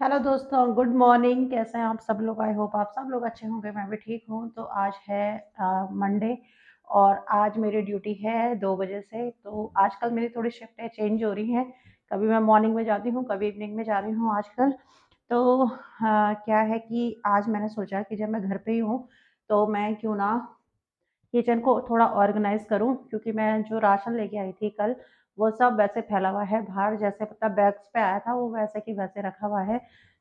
Hello दोस्तों, good morning. कैसे हैं आप सब लोग? आई होप आप सब लोग अच्छे होंगे। मैं भी ठीक हूँ। तो आज है मंडे और आज मेरी ड्यूटी है 2 बजे से। तो आजकल मेरी थोड़ी शिफ्टें चेंज हो रही हैं। कभी मैं मॉर्निंग में जाती हूँ, कभी इवनिंग में जा रही हूँ आजकल। तो क्या है कि आज मैंने सोचा कि जब मैं घर पे ही हूँ, तो मैं क्यों ना किचन को थोड़ा ऑर्गेनाइज़ करूँ, क्योंकि मैं जो राशन लेके आई थी कल, वो सब वैसे फैला हुआ है बाहर, जैसे मतलब बैग्स पे आया था वो वैसे की वैसे रखा हुआ है।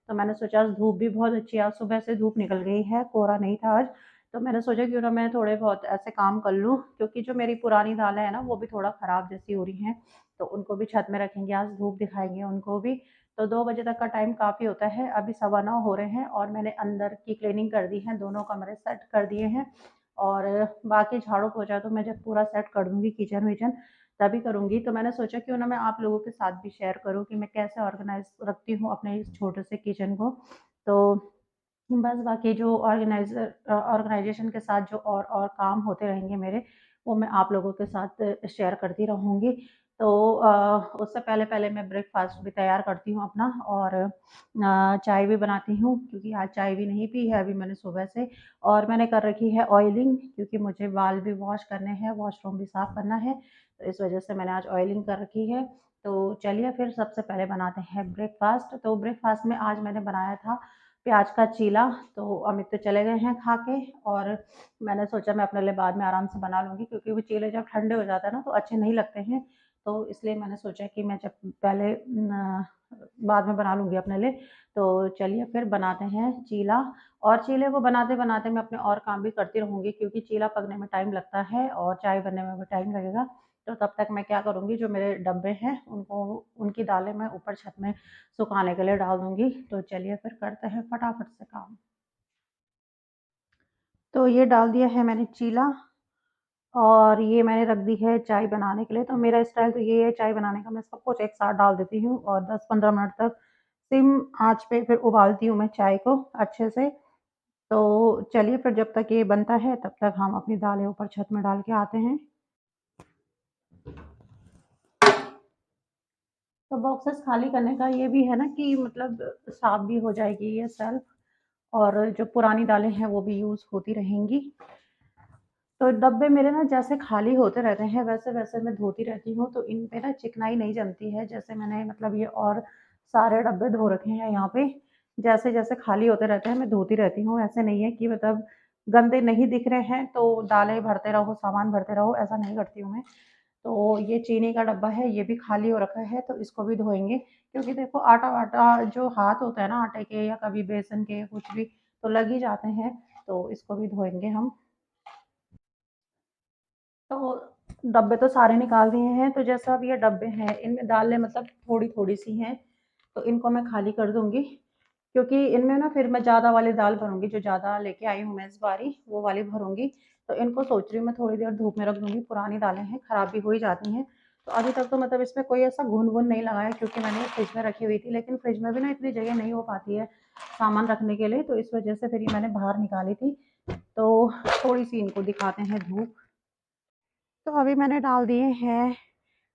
तो मैंने सोचा आज धूप भी बहुत अच्छी है, आज सुबह से धूप निकल गई है, कोहरा नहीं था आज। तो मैंने सोचा क्यों ना मैं थोड़े बहुत ऐसे काम कर लूँ, क्योंकि जो मेरी पुरानी दालें हैं ना वो भी थोड़ा ख़राब जैसी हो रही हैं, तो उनको भी छत में रखेंगे, आज धूप दिखाएँगे उनको भी। तो 2 बजे तक का टाइम काफ़ी होता है, अभी 9:15 हो रहे हैं और मैंने अंदर की क्लीनिंग कर दी है, दोनों कमरे सेट कर दिए हैं। और बाकी झाड़ू पोछा तो मैं जब पूरा सेट कर दूँगी किचन विचन तभी करूँगी। तो मैंने सोचा क्यों ना मैं आप लोगों के साथ भी शेयर करूँ कि मैं कैसे ऑर्गेनाइज़ रखती हूँ अपने इस छोटे से किचन को। तो बस बाकी जो ऑर्गेनाइज़ेशन के साथ जो और काम होते रहेंगे मेरे, वो मैं आप लोगों के साथ शेयर करती रहूँगी। तो उससे पहले-पहले मैं ब्रेकफ़ास्ट भी तैयार करती हूँ अपना और चाय भी बनाती हूँ, क्योंकि आज चाय भी नहीं पी है अभी मैंने सुबह से। और मैंने कर रखी है ऑयलिंग, क्योंकि मुझे बाल भी वॉश करने हैं, वॉशरूम भी साफ़ करना है, तो इस वज़ह से मैंने आज ऑयलिंग कर रखी है। तो चलिए फिर सबसे पहले बनाते हैं ब्रेकफ़ास्ट। तो ब्रेकफ़ास्ट में आज मैंने बनाया था प्याज का चीला। तो अमित तो चले गए हैं खा के और मैंने सोचा मैं अपने लिए बाद में आराम से बना लूँगी, क्योंकि वो चीले जब ठंडे हो जाते हैं ना तो अच्छे नहीं लगते हैं। तो इसलिए मैंने सोचा कि मैं जब पहले बाद में बना लूँगी अपने लिए। तो चलिए फिर बनाते हैं चीला। और चीले को बनाते-बनाते मैं अपने और काम भी करती रहूँगी, क्योंकि चीला पकने में टाइम लगता है और चाय बनने में भी टाइम लगेगा। तो तब तक मैं क्या करूँगी, जो मेरे डब्बे हैं उनको उनकी दालें मैं ऊपर छत में सुखाने के लिए डाल दूँगी। तो चलिए फिर करते हैं फटाफट से काम। तो ये डाल दिया है मैंने चीला और ये मैंने रख दी है चाय बनाने के लिए। तो मेरा स्टाइल तो ये है चाय बनाने का, मैं सब कुछ एक साथ डाल देती हूँ और 10-15 मिनट तक सिम आँच पे फिर उबालती हूँ मैं चाय को अच्छे से। तो चलिए फिर जब तक ये बनता है तब तक हम अपनी दालें ऊपर छत में डाल के आते हैं। तो बॉक्सेस खाली करने का ये भी है ना कि मतलब साफ़ भी हो जाएगी ये सेल्फ और जो पुरानी दालें हैं वो भी यूज़ होती रहेंगी। तो डब्बे मेरे ना जैसे खाली होते रहते हैं वैसे-वैसे मैं धोती रहती हूँ, तो इन पे ना चिकनाई नहीं जमती है। जैसे मैंने मतलब ये और सारे डब्बे धो रखे हैं यहाँ पे, जैसे-जैसे खाली होते रहते हैं मैं धोती रहती हूँ। ऐसे नहीं है कि मतलब गंदे नहीं दिख रहे हैं तो दालें भरते रहो, सामान भरते रहो, ऐसा नहीं करती हूँ मैं। तो ये चीनी का डब्बा है, ये भी खाली हो रखा है तो इसको भी धोएँगे, क्योंकि देखो आटा-वाटा जो हाथ होता है ना आटे के या कभी बेसन के कुछ भी, तो लग ही जाते हैं, तो इसको भी धोएँगे हम। तो डब्बे तो सारे निकाल दिए हैं, तो जैसा अब ये डब्बे हैं, इनमें दालें मतलब थोड़ी-थोड़ी सी हैं, तो इनको मैं खाली कर दूँगी, क्योंकि इनमें ना फिर मैं ज़्यादा वाली दाल भरूँगी, जो ज़्यादा लेके आई हूँ मैं इस बारी, वो वाली भरूँगी। तो इनको सोच रही हूँ मैं थोड़ी देर धूप में रख दूँगी, पुरानी दालें हैं, खराब भी हो ही जाती हैं। तो अभी तक तो मतलब इसमें कोई ऐसा घुन-वुन नहीं लगा है, क्योंकि मैंने ये फ्रिज में रखी हुई थी, लेकिन फ्रिज में भी ना इतनी जगह नहीं हो पाती है सामान रखने के लिए, तो इस वजह से फिर ये मैंने बाहर निकाली थी। तो थोड़ी-सी इनको दिखाते हैं धूप। तो अभी मैंने डाल दिए हैं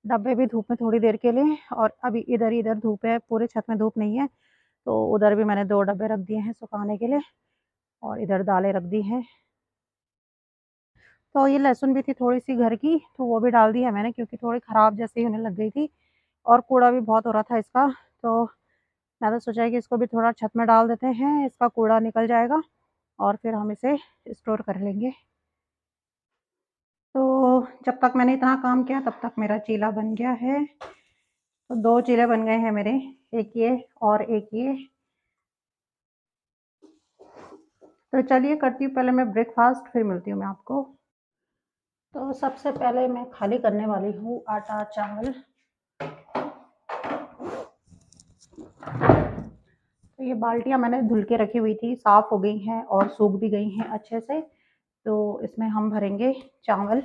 डब्बे भी धूप में थोड़ी देर के लिए और अभी इधर-इधर धूप है, पूरे छत में धूप नहीं है, तो उधर भी मैंने 2 डब्बे रख दिए हैं सुखाने के लिए और इधर दालें रख दी हैं। तो ये लहसुन भी थी थोड़ी-सी घर की, तो वो भी डाल दी है मैंने, क्योंकि थोड़ी खराब जैसी होने लग गई थी और कूड़ा भी बहुत हो रहा था इसका, तो मैंने सोचा है कि इसको भी थोड़ा छत में डाल देते हैं, इसका कूड़ा निकल जाएगा और फिर हम इसे स्टोर कर लेंगे। तो जब तक मैंने इतना काम किया तब तक मेरा चीला बन गया है। तो 2 चीले बन गए हैं मेरे, एक ये और एक ये। तो चलिए करती हूँ पहले मैं ब्रेकफ़ास्ट, फिर मिलती हूँ मैं आपको। तो सबसे पहले मैं खाली करने वाली हूँ आटा, चावल। तो ये बाल्टियाँ मैंने धुल के रखी हुई थी, साफ़ हो गई हैं और सूख भी गई हैं अच्छे से। तो इसमें हम भरेंगे चावल।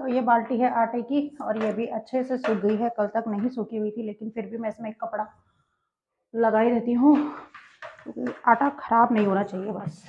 तो ये बाल्टी है आटे की और ये भी अच्छे से सूख गई है, कल तक नहीं सूखी हुई थी, लेकिन फिर भी मैं इसमें एक कपड़ा लगा ही देती हूँ क्योंकि आटा ख़राब नहीं होना चाहिए बस।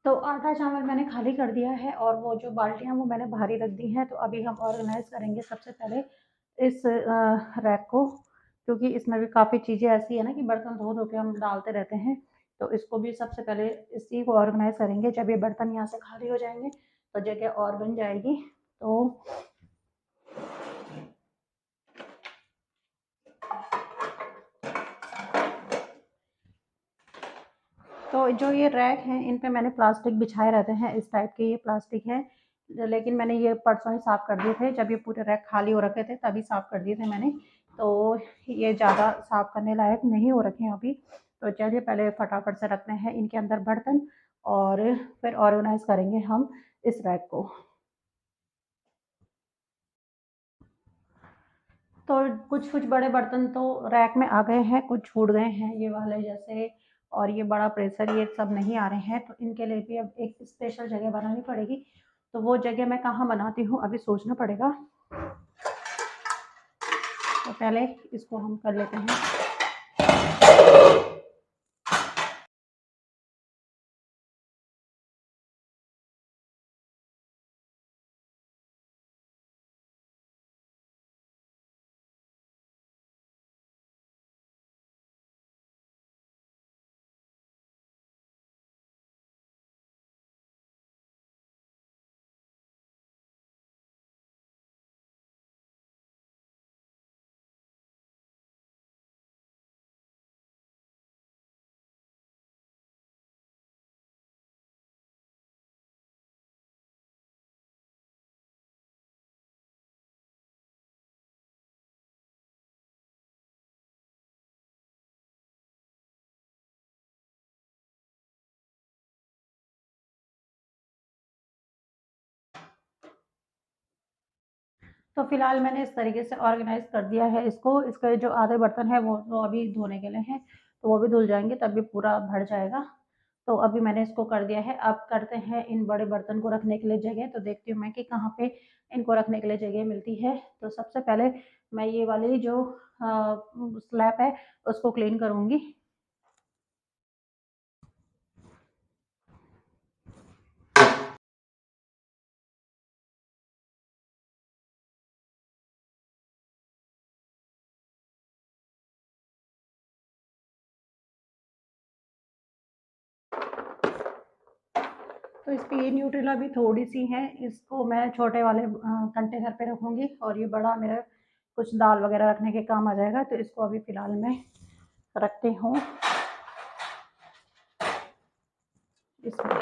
तो आटा चावल मैंने खाली कर दिया है और वो जो बाल्टियाँ वो मैंने बाहर ही रख दी हैं। तो अभी हम ऑर्गेनाइज़ करेंगे सबसे पहले इस रैक को, क्योंकि इसमें भी काफ़ी चीज़ें ऐसी है ना कि बर्तन धो धो के हम डालते रहते हैं। तो इसको भी सबसे पहले इसी को ऑर्गेनाइज़ करेंगे। जब ये बर्तन यहाँ से खाली हो जाएंगे तो जगह और बन जाएगी। तो जो ये रैक हैं इन पे मैंने प्लास्टिक बिछाए रहते हैं, इस टाइप के ये प्लास्टिक हैं, लेकिन मैंने ये परसों ही साफ़ कर दिए थे। जब ये पूरे रैक खाली हो रखे थे तभी साफ़ कर दिए थे मैंने। तो ये ज़्यादा साफ़ करने लायक नहीं हो रखे हैं अभी। तो चलिए पहले फटाफट से रखते हैं इनके अंदर बर्तन और फिर ऑर्गेनाइज़ करेंगे हम इस रैक को। तो कुछ-कुछ बड़े बर्तन तो रैक में आ गए हैं, कुछ छूट गए हैं ये वाले जैसे, और ये बड़ा प्रेशर ये सब नहीं आ रहे हैं। तो इनके लिए भी अब एक स्पेशल जगह बनानी पड़ेगी। तो वो जगह मैं कहाँ बनाती हूँ अभी सोचना पड़ेगा। तो पहले इसको हम कर लेते हैं। तो फिलहाल मैंने इस तरीके से ऑर्गेनाइज़ कर दिया है इसको। इसके जो आधे बर्तन हैं वो तो अभी धोने के लिए हैं, तो वो भी धुल जाएँगे तब भी पूरा भर जाएगा। तो अभी मैंने इसको कर दिया है। अब करते हैं इन बड़े बर्तन को रखने के लिए जगह। तो देखती हूँ मैं कि कहाँ पे इनको रखने के लिए जगह मिलती है। तो सबसे पहले मैं ये वाली जो स्लैब है उसको क्लीन करूँगी। तो इस पे ये न्यूट्रेला भी थोड़ी-सी है, इसको मैं छोटे वाले कंटेनर पे रखूँगी और ये बड़ा मेरा कुछ दाल वग़ैरह रखने के काम आ जाएगा। तो इसको अभी फ़िलहाल मैं रखती हूँ इसमें।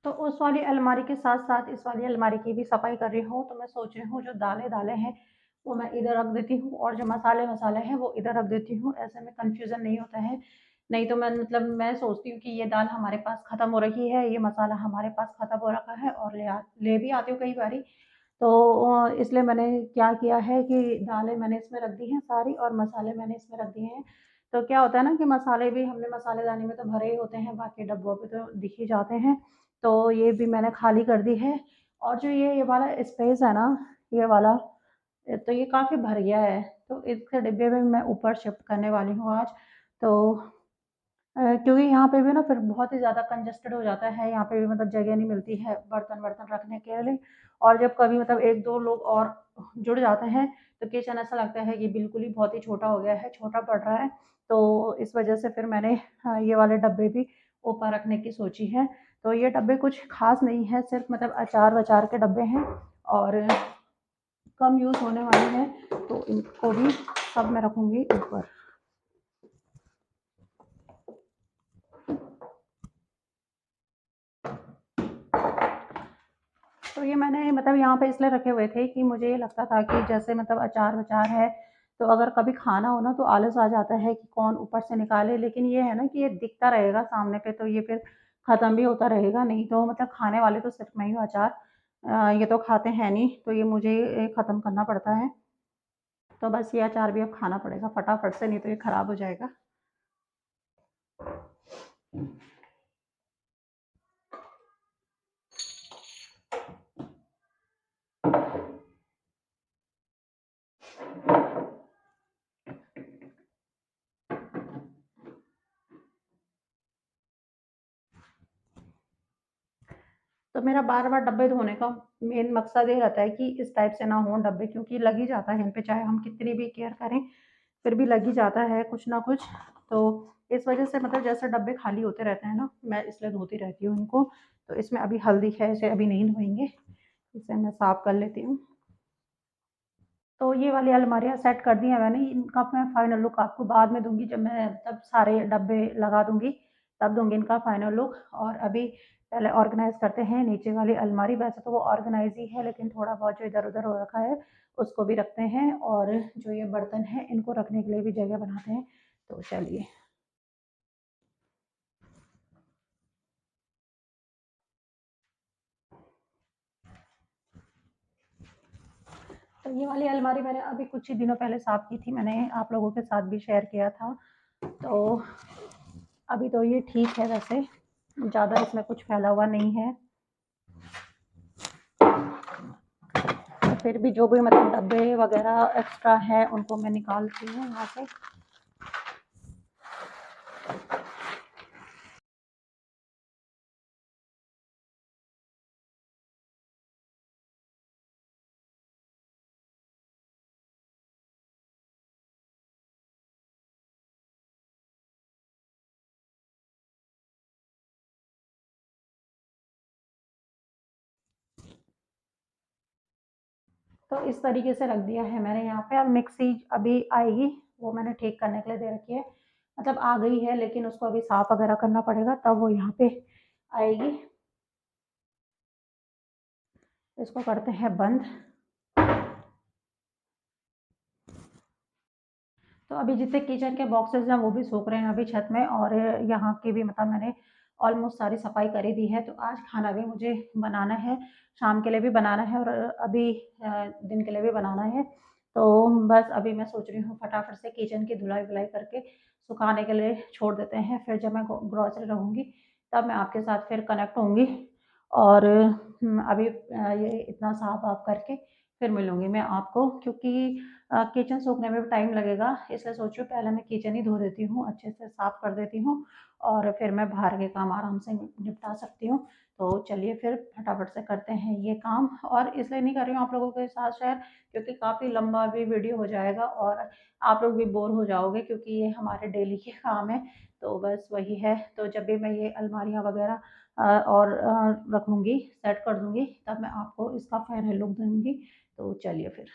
तो उस वाली अलमारी के साथ-साथ इस वाली अलमारी की भी सफ़ाई कर रही हूँ। तो मैं सोच रही हूँ जो दालें-दालें हैं वो मैं इधर रख देती हूँ और जो मसाले-वसाले हैं वो इधर रख देती हूँ। ऐसे में कन्फ्यूज़न नहीं होता है। नहीं तो मैं सोचती हूँ कि ये दाल हमारे पास ख़त्म हो रही है, ये मसाला हमारे पास ख़त्म हो रखा है और ले भी आती हूँ कई बारी। तो इसलिए मैंने क्या किया है कि दालें मैंने इसमें रख दी हैं सारी और मसाले मैंने इसमें रख दिए हैं। तो क्या होता है ना कि मसाले भी हमने मसालेदानी में तो भरे ही होते हैं, बाकी डब्बों पे तो दिख ही जाते हैं। तो ये भी मैंने खाली कर दी है और जो ये वाला स्पेस है ना, ये वाला तो ये काफ़ी भर गया है। तो इसके डिब्बे में मैं ऊपर शिफ्ट करने वाली हूँ आज। तो क्योंकि यहाँ पे भी ना फिर बहुत ही ज़्यादा कंजस्टेड हो जाता है, यहाँ पे भी मतलब जगह नहीं मिलती है बर्तन-वर्तन रखने के लिए। और जब कभी मतलब 1-2 लोग और जुड़ जाते हैं, तो किचन ऐसा लगता है कि बिल्कुल ही बहुत ही छोटा हो गया है, छोटा पड़ रहा है। तो इस वजह से फिर मैंने ये वाले डब्बे भी ऊपर रखने की सोची है। तो ये डब्बे कुछ ख़ास नहीं है, सिर्फ़ मतलब अचार-वचार के डब्बे हैं और कम यूज़ होने वाले हैं, तो इनको भी सब मैं रखूँगी ऊपर। तो ये मैंने मतलब यहाँ पे इसलिए रखे हुए थे कि मुझे ये लगता था कि जैसे मतलब अचार-वचार है, तो अगर कभी खाना हो ना तो आलस आ जाता है कि कौन ऊपर से निकाले। लेकिन ये है ना कि ये दिखता रहेगा सामने पे, तो ये फिर ख़त्म भी होता रहेगा, नहीं तो मतलब खाने वाले तो सिर्फ़ मैं ही हूँ अचार। ये तो खाते हैं नहीं, तो ये मुझे ख़त्म करना पड़ता है। तो बस ये अचार भी अब खाना पड़ेगा फटाफट से, नहीं तो ये ख़राब हो जाएगा। तो मेरा बार-बार डब्बे धोने का मेन मकसद ये रहता है कि इस टाइप से ना हों डब्बे, क्योंकि लग ही जाता है इन पे, चाहे हम कितनी भी केयर करें, फिर भी लग ही जाता है कुछ ना कुछ। तो इस वज़ह से मतलब जैसे डब्बे खाली होते रहते हैं ना, मैं इसलिए धोती रहती हूँ इनको। तो इसमें अभी हल्दी है, इसे अभी नहीं धोएँगे, इसे मैं साफ़ कर लेती हूँ। तो ये वाली अलमारियाँ सेट कर दी हैं मैंने, इनका मैं फाइनल लुक आपको बाद में दूँगी, जब मैं तब सारे डब्बे लगा दूँगी, तब दूँगी इनका फाइनल लुक। और अभी पहले ऑर्गनाइज़ करते हैं नीचे वाली अलमारी। वैसे तो वो ऑर्गनाइज़ ही है, लेकिन थोड़ा बहुत जो इधर-उधर हो रखा है, उसको भी रखते हैं और जो ये बर्तन हैं, इनको रखने के लिए भी जगह बनाते हैं। तो चलिए। तो ये वाली अलमारी मैंने अभी कुछ ही दिनों पहले साफ़ की थी, मैंने आप लोगों के साथ भी शेयर किया था। तो अभी तो ये ठीक है वैसे, ज़्यादा इसमें कुछ फैला हुआ नहीं है। तो फिर भी जो भी मतलब डब्बे वगैरह एक्स्ट्रा हैं, उनको मैं निकालती हूँ यहाँ से। तो इस तरीके से रख दिया है मैंने यहाँ पे। अब मिक्सी अभी आएगी, वो मैंने ठीक करने के लिए दे रखी है। मतलब आ गई है, लेकिन उसको अभी साफ़ वगैरह करना पड़ेगा, तब वो यहाँ पे आएगी। इसको करते हैं बंद। तो अभी जितने किचन के बॉक्सेस हैं वो भी सूख रहे हैं अभी छत में, और यहाँ की भी मतलब मैंने ऑलमोस्ट सारी सफाई कर ही दी है। तो आज खाना भी मुझे बनाना है, शाम के लिए भी बनाना है और अभी दिन के लिए भी बनाना है। तो बस अभी मैं सोच रही हूँ फटाफट से किचन की धुलाई-वुलाई करके सुखाने के लिए छोड़ देते हैं। फिर जब मैं ग्रॉसरी रहूँगी, तब मैं आपके साथ फिर कनेक्ट होंगी और अभी ये इतना साफ-वाफ करके फिर मिलूँगी मैं आपको, क्योंकि किचन सूखने में भी टाइम लगेगा, इसलिए सोच रही हूँ पहले मैं किचन ही धो देती हूँ, अच्छे से साफ़ कर देती हूँ और फिर मैं बाहर के काम आराम से निपटा सकती हूँ। तो चलिए फिर फटाफट से करते हैं ये काम, और इसलिए नहीं कर रही हूँ आप लोगों के साथ शेयर, क्योंकि काफ़ी लंबा भी वीडियो हो जाएगा और आप लोग भी बोर हो जाओगे, क्योंकि ये हमारे डेली के काम है। तो बस वही है, तो जब भी मैं ये अलमारियाँ वगैरह और रखूँगी, सेट कर दूँगी, तब मैं आपको इसका फाइनल लुक दूँगी। तो चलिए फिर।